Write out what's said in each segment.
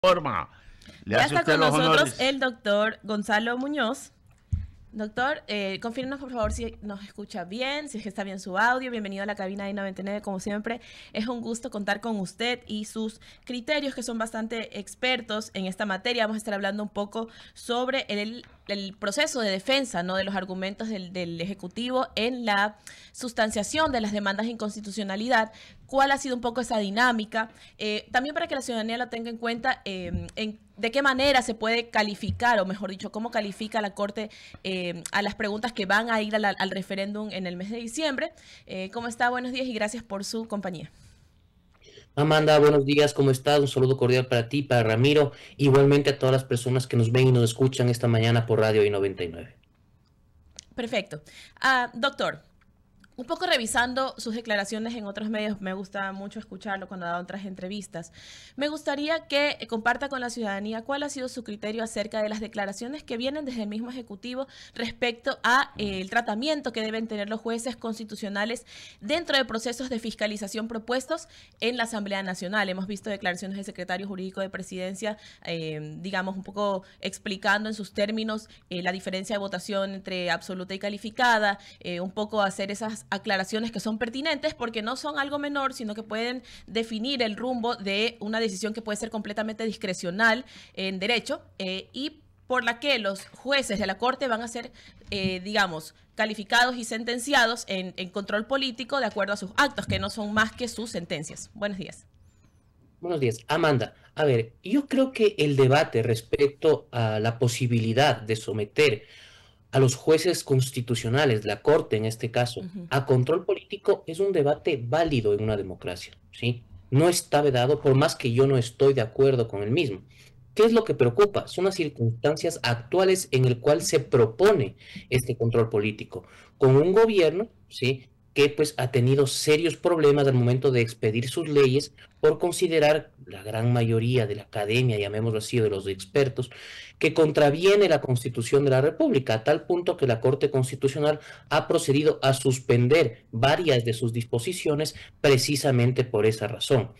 Forma. Le Ya hace está usted con los nosotros honores. el doctor Gonzalo Muñoz. Doctor, confírmenos por favor si nos escucha bien, si es que está bien su audio. Bienvenido a la cabina de 99, como siempre. Es un gusto contar con usted y sus criterios, que son bastante expertos en esta materia. Vamos a estar hablando un poco sobre el proceso de defensa, ¿no?, de los argumentos del Ejecutivo en la sustanciación de las demandas de inconstitucionalidad. ¿Cuál ha sido un poco esa dinámica? También para que la ciudadanía la tenga en cuenta, de qué manera se puede calificar, o mejor dicho, cómo califica la Corte a las preguntas que van a ir al referéndum en el mes de diciembre. ¿Cómo está? Buenos días y gracias por su compañía. Amanda, buenos días, ¿cómo estás? Un saludo cordial para ti, para Ramiro, igualmente a todas las personas que nos ven y nos escuchan esta mañana por Radio I99. Perfecto. Doctor, un poco revisando sus declaraciones en otros medios, me gusta mucho escucharlo cuando ha dado otras entrevistas. Me gustaría que comparta con la ciudadanía cuál ha sido su criterio acerca de las declaraciones que vienen desde el mismo Ejecutivo respecto a el tratamiento que deben tener los jueces constitucionales dentro de procesos de fiscalización propuestos en la Asamblea Nacional. Hemos visto declaraciones del secretario jurídico de Presidencia, digamos, un poco explicando en sus términos la diferencia de votación entre absoluta y calificada, un poco hacer esas aclaraciones que son pertinentes porque no son algo menor, sino que pueden definir el rumbo de una decisión que puede ser completamente discrecional en derecho, y por la que los jueces de la Corte van a ser, digamos, calificados y sentenciados en control político de acuerdo a sus actos, que no son más que sus sentencias. Buenos días. Buenos días, Amanda. A ver, yo creo que el debate respecto a la posibilidad de someter a los jueces constitucionales, la Corte en este caso, a control político es un debate válido en una democracia, ¿sí? No está vedado, por más que yo no estoy de acuerdo con el mismo. ¿Qué es lo que preocupa? Son las circunstancias actuales en el cual se propone este control político, con un gobierno, ¿sí?, que pues ha tenido serios problemas al momento de expedir sus leyes por considerar la gran mayoría de la academia, llamémoslo así, de los expertos, que contraviene la Constitución de la República, a tal punto que la Corte Constitucional ha procedido a suspender varias de sus disposiciones precisamente por esa razón.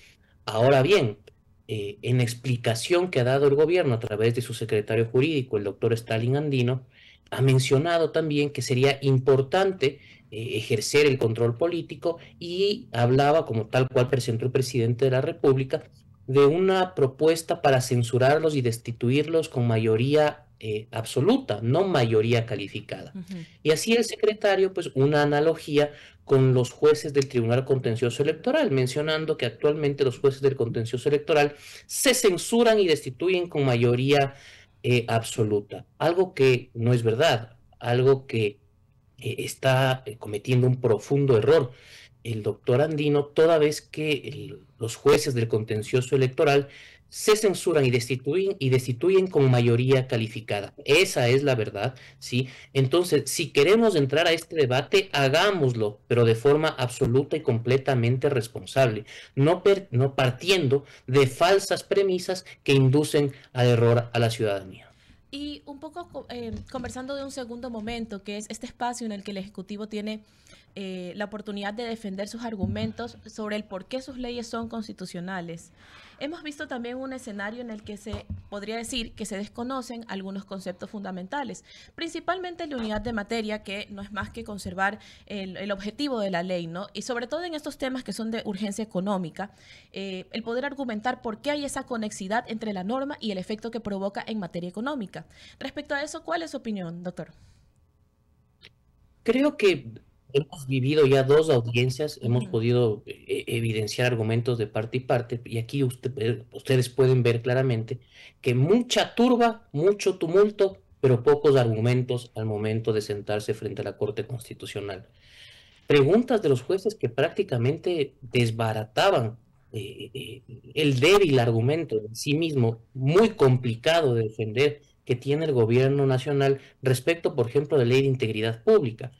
Ahora bien, en la explicación que ha dado el gobierno a través de su secretario jurídico, el doctor Stalin Andino, ha mencionado también que sería importante ejercer el control político y hablaba, como tal cual presentó el presidente de la República, de una propuesta para censurarlos y destituirlos con mayoría absoluta, no mayoría calificada. Y así el secretario, pues una analogía con los jueces del Tribunal Contencioso Electoral, mencionando que actualmente los jueces del Contencioso Electoral se censuran y destituyen con mayoría absoluta, algo que no es verdad, algo que está cometiendo un profundo error el doctor Andino, toda vez que los jueces del contencioso electoral se censuran y destituyen con mayoría calificada. Esa es la verdad, ¿sí? Entonces, si queremos entrar a este debate, hagámoslo, pero de forma absoluta y completamente responsable, no partiendo de falsas premisas que inducen al error a la ciudadanía. Y un poco conversando de un segundo momento, que es este espacio en el que el Ejecutivo tiene la oportunidad de defender sus argumentos sobre el por qué sus leyes son constitucionales. Hemos visto también un escenario en el que se podría decir que se desconocen algunos conceptos fundamentales, principalmente la unidad de materia, que no es más que conservar el objetivo de la ley, ¿no? Y sobre todo en estos temas que son de urgencia económica, el poder argumentar por qué hay esa conexidad entre la norma y el efecto que provoca en materia económica. Respecto a eso, ¿cuál es su opinión, doctor? Creo que hemos vivido ya dos audiencias, hemos podido evidenciar argumentos de parte y parte, y aquí ustedes pueden ver claramente que mucha turba, mucho tumulto, pero pocos argumentos al momento de sentarse frente a la Corte Constitucional. Preguntas de los jueces que prácticamente desbarataban el débil argumento en sí mismo, muy complicado de defender, que tiene el gobierno nacional respecto, por ejemplo, de la ley de integridad pública,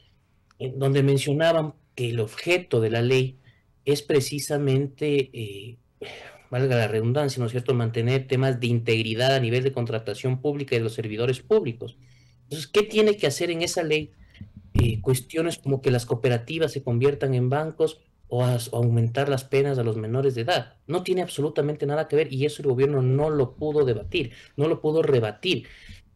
donde mencionaban que el objeto de la ley es precisamente, valga la redundancia, ¿no es cierto?, mantener temas de integridad a nivel de contratación pública y de los servidores públicos. Entonces, ¿qué tiene que hacer en esa ley? Cuestiones como que las cooperativas se conviertan en bancos, o a aumentar las penas a los menores de edad. No tiene absolutamente nada que ver y eso el gobierno no lo pudo debatir, no lo pudo rebatir.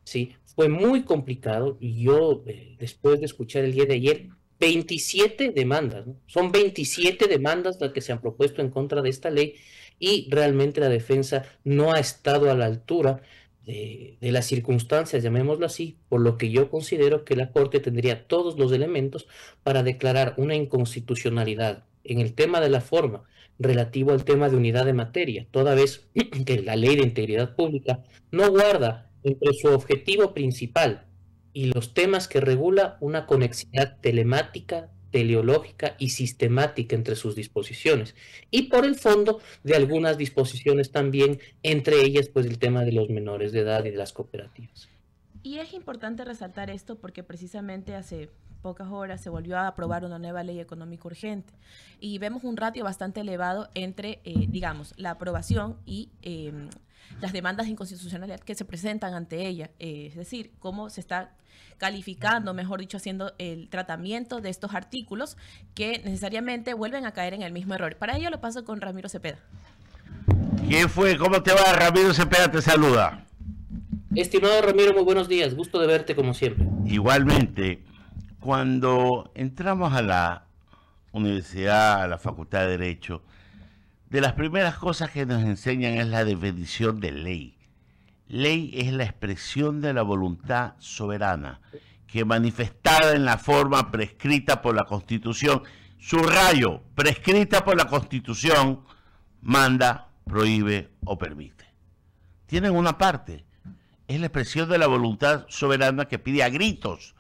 Sí, fue muy complicado y yo, después de escuchar el día de ayer, 27 demandas, ¿no? Son 27 demandas las que se han propuesto en contra de esta ley y realmente la defensa no ha estado a la altura de las circunstancias, llamémoslo así, por lo que yo considero que la Corte tendría todos los elementos para declarar una inconstitucionalidad en el tema de la forma relativo al tema de unidad de materia, toda vez que la Ley de Integridad Pública no guarda entre su objetivo principal y los temas que regula una conexidad telemática, teleológica y sistemática entre sus disposiciones. Y por el fondo de algunas disposiciones también, entre ellas pues el tema de los menores de edad y de las cooperativas. Y es importante resaltar esto porque precisamente hace pocas horas se volvió a aprobar una nueva ley económica urgente y vemos un ratio bastante elevado entre, digamos, la aprobación y las demandas de inconstitucionalidad que se presentan ante ella, es decir, cómo se está calificando, mejor dicho, haciendo el tratamiento de estos artículos que necesariamente vuelven a caer en el mismo error. Para ello lo paso con Ramiro Cepeda. ¿Quién fue? ¿Cómo te va? Ramiro Cepeda te saluda. Estimado Ramiro, muy buenos días, gusto de verte como siempre. Igualmente, cuando entramos a la universidad, a la Facultad de Derecho, de las primeras cosas que nos enseñan es la definición de ley. Ley es la expresión de la voluntad soberana, que manifestada en la forma prescrita por la Constitución, subrayo, prescrita por la Constitución, manda, prohíbe o permite. Tienen una parte. Es la expresión de la voluntad soberana que pide a gritos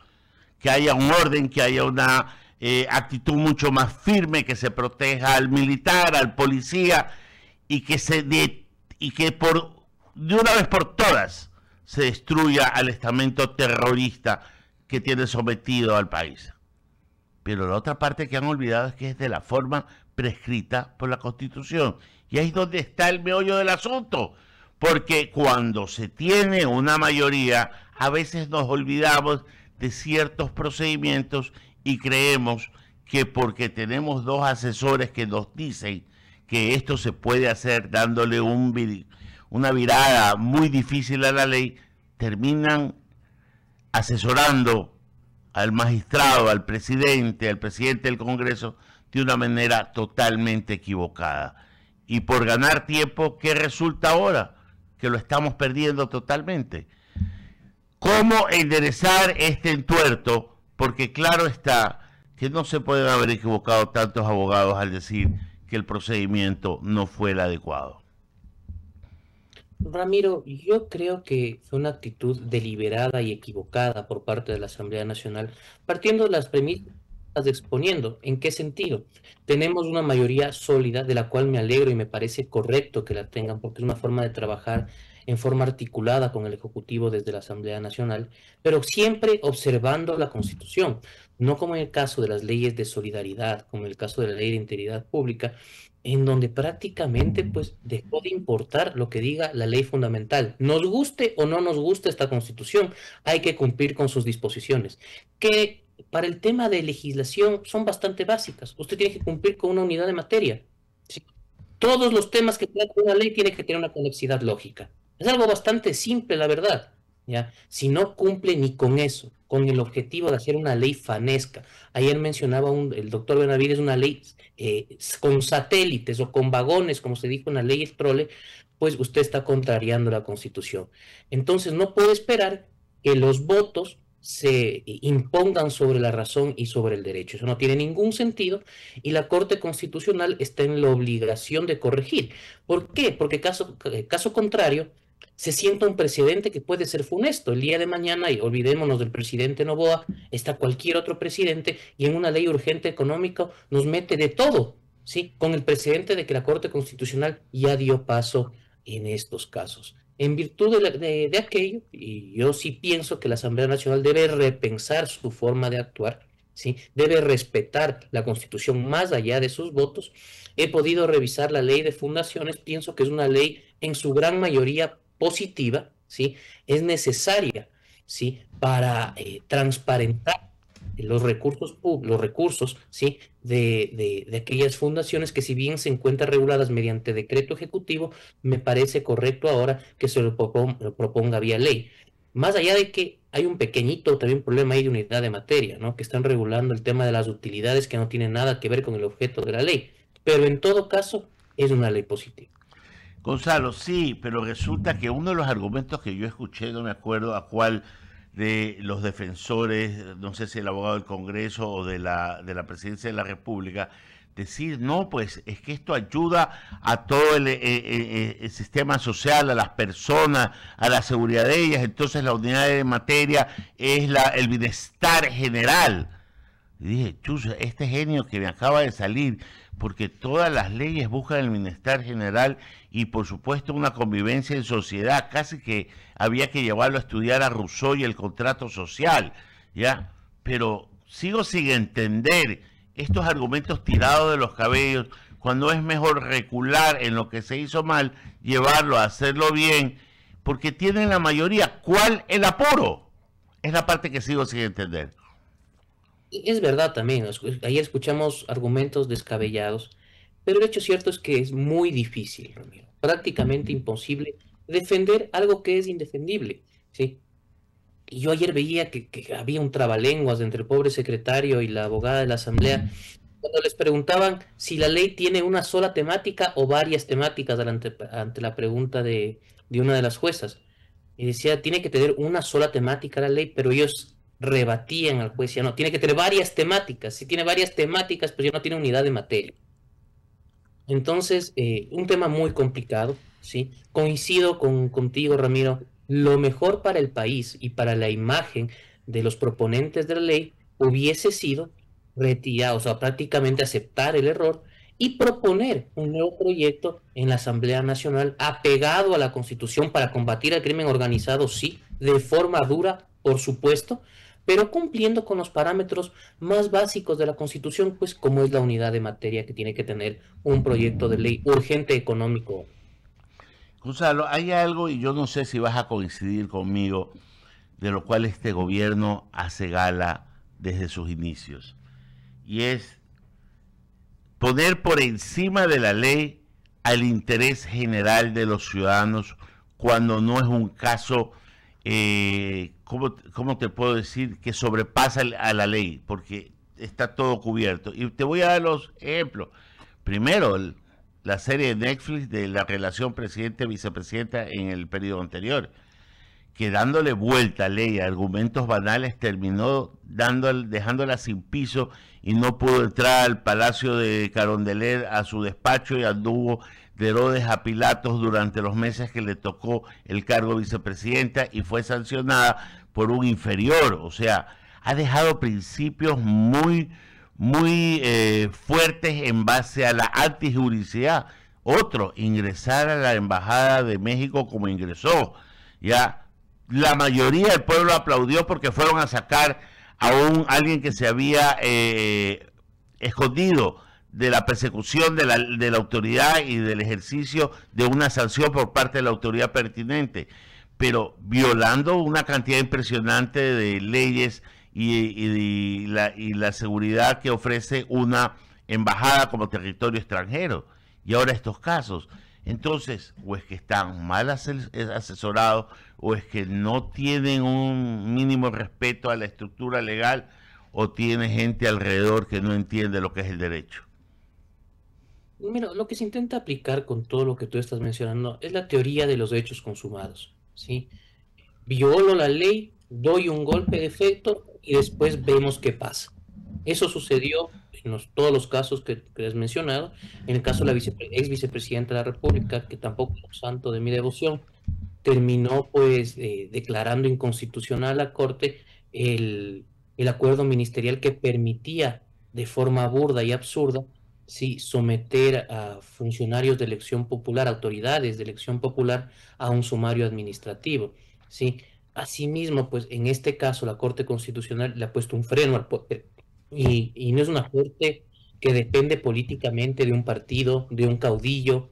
que haya un orden, que haya una actitud mucho más firme, que se proteja al militar, al policía y que de una vez por todas se destruya al estamento terrorista que tiene sometido al país. Pero la otra parte que han olvidado es que es de la forma prescrita por la Constitución. Y ahí es donde está el meollo del asunto. Porque cuando se tiene una mayoría, a veces nos olvidamos de ciertos procedimientos y creemos que porque tenemos dos asesores que nos dicen que esto se puede hacer dándole una virada muy difícil a la ley, terminan asesorando al magistrado, al presidente del Congreso, de una manera totalmente equivocada. Y por ganar tiempo, ¿qué resulta ahora? Que lo estamos perdiendo totalmente. ¿Cómo enderezar este entuerto? Porque claro está que no se pueden haber equivocado tantos abogados al decir que el procedimiento no fue el adecuado. Ramiro, yo creo que fue una actitud deliberada y equivocada por parte de la Asamblea Nacional, partiendo de las premisas, exponiendo. ¿En qué sentido? Tenemos una mayoría sólida, de la cual me alegro y me parece correcto que la tengan, porque es una forma de trabajar en forma articulada con el Ejecutivo desde la Asamblea Nacional, pero siempre observando la Constitución, no como en el caso de las leyes de solidaridad, como en el caso de la Ley de Integridad Pública, en donde prácticamente pues dejó de importar lo que diga la ley fundamental. Nos guste o no nos guste esta Constitución, hay que cumplir con sus disposiciones, que para el tema de legislación son bastante básicas. Usted tiene que cumplir con una unidad de materia. ¿Sí? Todos los temas que trata una ley tienen que tener una conexidad lógica. Es algo bastante simple, la verdad. ¿Ya? Si no cumple ni con eso, con el objetivo de hacer una ley fanesca. Ayer mencionaba el doctor Benavides una ley con satélites o con vagones, como se dijo en la ley El Trole, pues usted está contrariando la Constitución. Entonces no puede esperar que los votos se impongan sobre la razón y sobre el derecho. Eso no tiene ningún sentido y la Corte Constitucional está en la obligación de corregir. ¿Por qué? Porque caso contrario, se sienta un precedente que puede ser funesto. El día de mañana, y olvidémonos del presidente Noboa, está cualquier otro presidente y en una ley urgente económica nos mete de todo, ¿sí? Con el precedente de que la Corte Constitucional ya dio paso en estos casos. En virtud de aquello, y yo sí pienso que la Asamblea Nacional debe repensar su forma de actuar, ¿sí? Debe respetar la Constitución más allá de sus votos. He podido revisar la ley de fundaciones, pienso que es una ley en su gran mayoría positiva, ¿sí? Es necesaria, ¿sí? Para transparentar los recursos, ¿sí? de aquellas fundaciones que, si bien se encuentran reguladas mediante decreto ejecutivo, me parece correcto ahora que se lo proponga vía ley. Más allá de que hay un pequeñito también problema ahí de unidad de materia, ¿no? Que están regulando el tema de las utilidades que no tienen nada que ver con el objeto de la ley. Pero en todo caso, es una ley positiva. Gonzalo, sí, pero resulta que uno de los argumentos que yo escuché, no me acuerdo a cuál de los defensores, no sé si el abogado del Congreso o de la Presidencia de la República, decir, no, pues es que esto ayuda a todo el sistema social, a las personas, a la seguridad de ellas, entonces la unidad de materia es el bienestar general. Y dije, chucha, este genio que me acaba de salir, porque todas las leyes buscan el bienestar general y por supuesto una convivencia en sociedad, casi que había que llevarlo a estudiar a Rousseau y el contrato social, ¿ya? Pero sigo sin entender estos argumentos tirados de los cabellos, cuando es mejor recular en lo que se hizo mal, llevarlo a hacerlo bien, porque tienen la mayoría. ¿Cuál el apuro? Es la parte que sigo sin entender. Es verdad también, ayer escuchamos argumentos descabellados, pero el hecho cierto es que es muy difícil, Ramiro, prácticamente imposible defender algo que es indefendible, ¿sí? Y yo ayer veía que había un trabalenguas entre el pobre secretario y la abogada de la Asamblea, cuando les preguntaban si la ley tiene una sola temática o varias temáticas ante la pregunta de una de las juezas. Y decía, tiene que tener una sola temática la ley, pero ellos rebatían al juez, ya no, tiene que tener varias temáticas. Si tiene varias temáticas, pues ya no tiene unidad de materia. Entonces, un tema muy complicado, ¿sí? Coincido contigo, Ramiro. Lo mejor para el país y para la imagen de los proponentes de la ley hubiese sido retirar, o sea, prácticamente aceptar el error y proponer un nuevo proyecto en la Asamblea Nacional apegado a la Constitución para combatir el crimen organizado, sí, de forma dura, por supuesto, pero cumpliendo con los parámetros más básicos de la Constitución, pues como es la unidad de materia que tiene que tener un proyecto de ley urgente económico. Gonzalo, hay algo, y yo no sé si vas a coincidir conmigo, de lo cual este gobierno hace gala desde sus inicios, y es poner por encima de la ley al interés general de los ciudadanos cuando no es un caso, ¿cómo te puedo decir?, que sobrepasa a la ley, porque está todo cubierto. Y te voy a dar los ejemplos. Primero, la serie de Netflix de la relación presidente-vicepresidenta en el periodo anterior, que dándole vuelta a ley, a argumentos banales, terminó dejándola sin piso y no pudo entrar al Palacio de Carondelet, a su despacho, y anduvo de Herodes a Pilatos durante los meses que le tocó el cargo de vicepresidenta y fue sancionada por un inferior. O sea, ha dejado principios muy fuertes en base a la antijuricidad. Otro, ingresar a la Embajada de México como ingresó. Ya la mayoría del pueblo aplaudió porque fueron a sacar a alguien que se había escondido de la persecución de la autoridad y del ejercicio de una sanción por parte de la autoridad pertinente, pero violando una cantidad impresionante de leyes y la seguridad que ofrece una embajada como territorio extranjero. Y ahora estos casos. Entonces, o es que están mal asesorados, o es que no tienen un mínimo respeto a la estructura legal, o tiene gente alrededor que no entiende lo que es el derecho. Mira, lo que se intenta aplicar con todo lo que tú estás mencionando es la teoría de los hechos consumados, ¿sí? Violo la ley, doy un golpe de efecto y después vemos qué pasa. Eso sucedió en todos los casos que has mencionado. En el caso de la ex vicepresidenta de la República, que tampoco es santo de mi devoción, terminó pues declarando inconstitucional a la Corte el acuerdo ministerial que permitía de forma burda y absurda, sí, someter a funcionarios de elección popular, autoridades de elección popular, a un sumario administrativo, ¿sí? Asimismo, pues en este caso la Corte Constitucional le ha puesto un freno al poder, y no es una Corte que depende políticamente de un partido, de un caudillo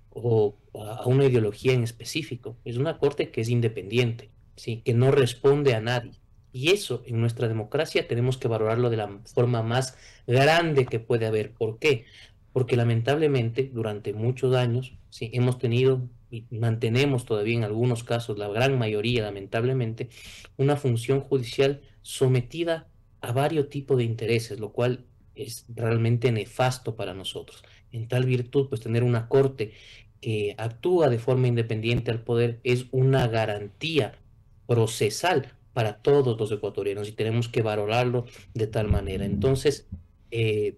o a una ideología en específico. Es una Corte que es independiente, ¿sí? Que no responde a nadie. Y eso en nuestra democracia tenemos que valorarlo de la forma más grande que puede haber. ¿Por qué? Porque lamentablemente durante muchos años sí, hemos tenido y mantenemos todavía en algunos casos, la gran mayoría lamentablemente, una función judicial sometida a varios tipos de intereses, lo cual es realmente nefasto para nosotros. En tal virtud, pues tener una corte que actúa de forma independiente al poder es una garantía procesal para todos los ecuatorianos y tenemos que valorarlo de tal manera. Entonces,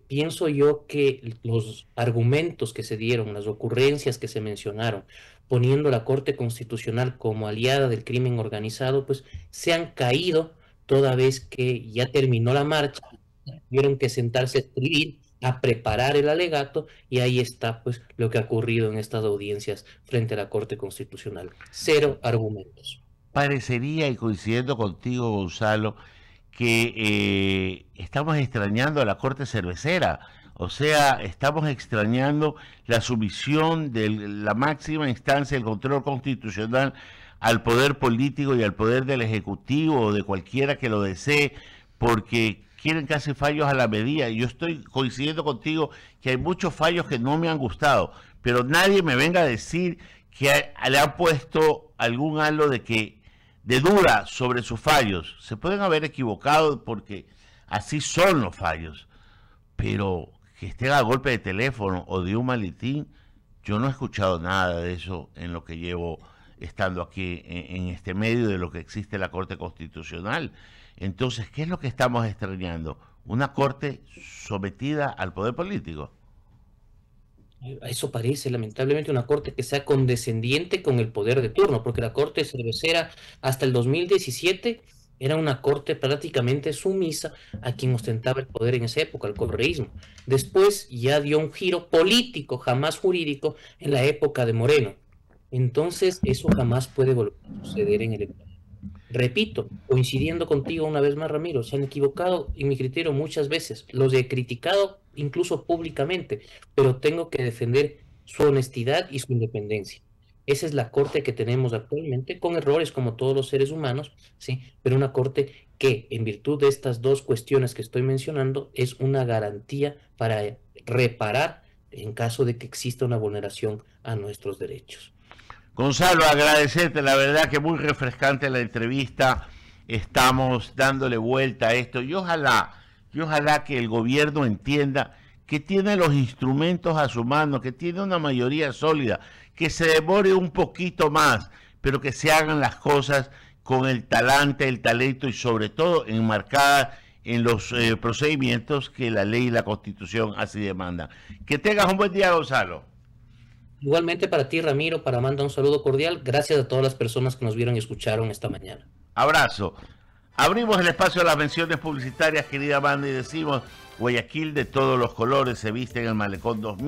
pienso yo que los argumentos que se dieron, las ocurrencias que se mencionaron, poniendo la Corte Constitucional como aliada del crimen organizado, pues se han caído toda vez que ya terminó la marcha, tuvieron que sentarse a escribir, a preparar el alegato, y ahí está pues lo que ha ocurrido en estas audiencias frente a la Corte Constitucional. Cero argumentos. Parecería, y coincidiendo contigo, Gonzalo, que estamos extrañando a la Corte Cervecera. O sea, estamos extrañando la sumisión de la máxima instancia del control constitucional al poder político y al poder del Ejecutivo o de cualquiera que lo desee, porque quieren que hace fallos a la medida. Yo estoy coincidiendo contigo que hay muchos fallos que no me han gustado, pero nadie me venga a decir que le han puesto algún halo de duda sobre sus fallos. Se pueden haber equivocado porque así son los fallos, pero que estén a golpe de teléfono o de un maletín, yo no he escuchado nada de eso en lo que llevo estando aquí en este medio de lo que existe la Corte Constitucional. Entonces, ¿qué es lo que estamos extrañando? ¿Una corte sometida al poder político? A eso parece, lamentablemente, una corte que sea condescendiente con el poder de turno, porque la corte cervecera hasta el 2017 era una corte prácticamente sumisa a quien ostentaba el poder en esa época, el correísmo. Después ya dio un giro político, jamás jurídico, en la época de Moreno. Entonces, eso jamás puede volver a suceder en el Ecuador. Repito, coincidiendo contigo una vez más, Ramiro, se han equivocado en mi criterio muchas veces. Los he criticado incluso públicamente, pero tengo que defender su honestidad y su independencia. Esa es la corte que tenemos actualmente, con errores como todos los seres humanos, ¿sí? Pero una corte que, en virtud de estas dos cuestiones que estoy mencionando, es una garantía para reparar en caso de que exista una vulneración a nuestros derechos. Gonzalo, agradecerte, la verdad que muy refrescante la entrevista, estamos dándole vuelta a esto y ojalá que el gobierno entienda que tiene los instrumentos a su mano, que tiene una mayoría sólida, que se demore un poquito más, pero que se hagan las cosas con el talante, el talento y sobre todo enmarcadas en los procedimientos que la ley y la Constitución así demandan. Que tengas un buen día, Gonzalo. Igualmente para ti, Ramiro, para Amanda, un saludo cordial. Gracias a todas las personas que nos vieron y escucharon esta mañana. Abrazo. Abrimos el espacio de las menciones publicitarias, querida Amanda, y decimos: Guayaquil de todos los colores se viste en el Malecón 2000.